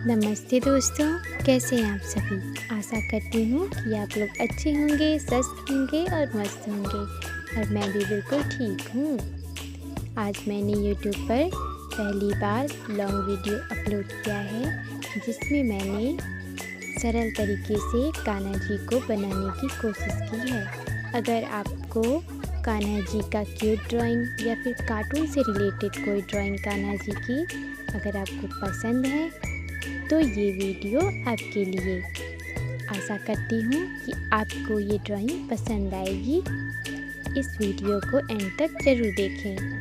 नमस्ते दोस्तों, कैसे हैं आप सभी। आशा करती हूँ कि आप लोग अच्छे होंगे, स्वस्थ होंगे और मस्त होंगे। और मैं भी बिल्कुल ठीक हूँ। आज मैंने YouTube पर पहली बार लॉन्ग वीडियो अपलोड किया है, जिसमें मैंने सरल तरीके से कान्हा जी को बनाने की कोशिश की है। अगर आपको कान्हा जी का क्यूट ड्राइंग या फिर कार्टून से रिलेटेड कोई ड्राइंग कान्हा जी की अगर आपको पसंद है तो ये वीडियो आपके लिए। आशा करती हूँ कि आपको ये ड्राइंग पसंद आएगी। इस वीडियो को एंड तक ज़रूर देखें।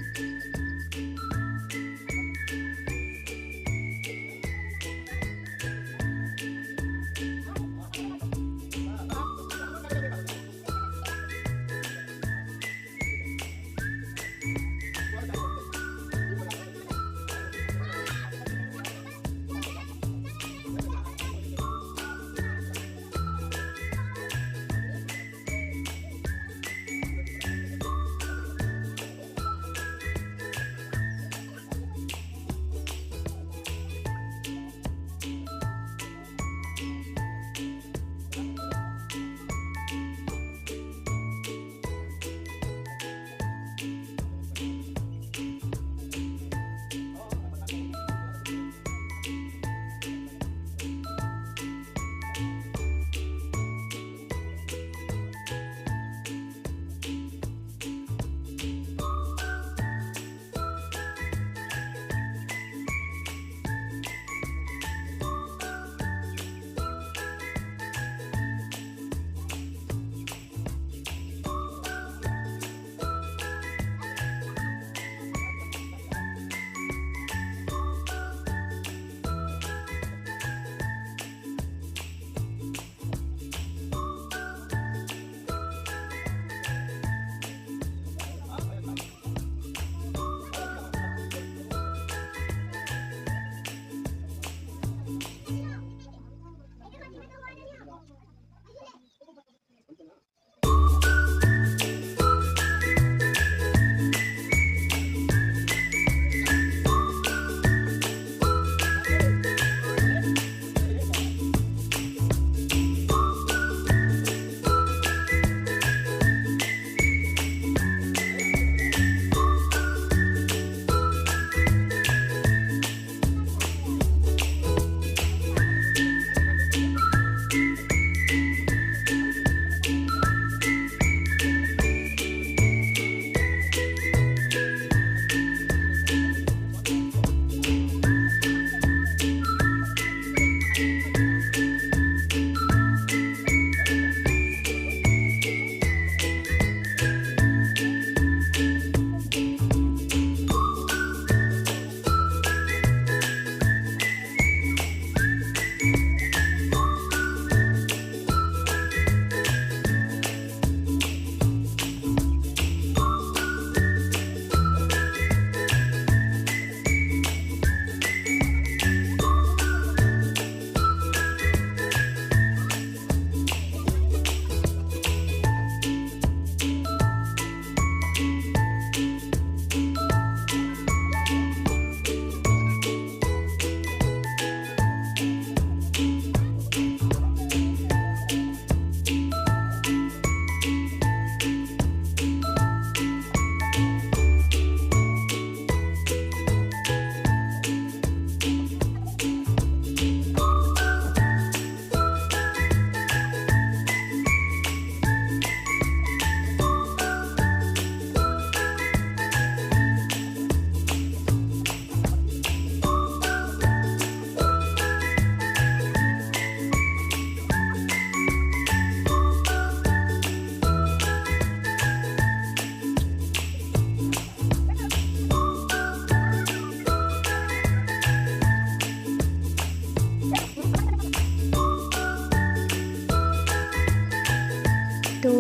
तो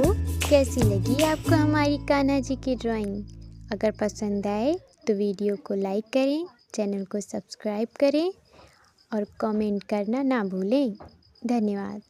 कैसी लगी आपको हमारी कान्हा जी की ड्राइंग। अगर पसंद आए तो वीडियो को लाइक करें, चैनल को सब्सक्राइब करें और कमेंट करना ना भूलें। धन्यवाद।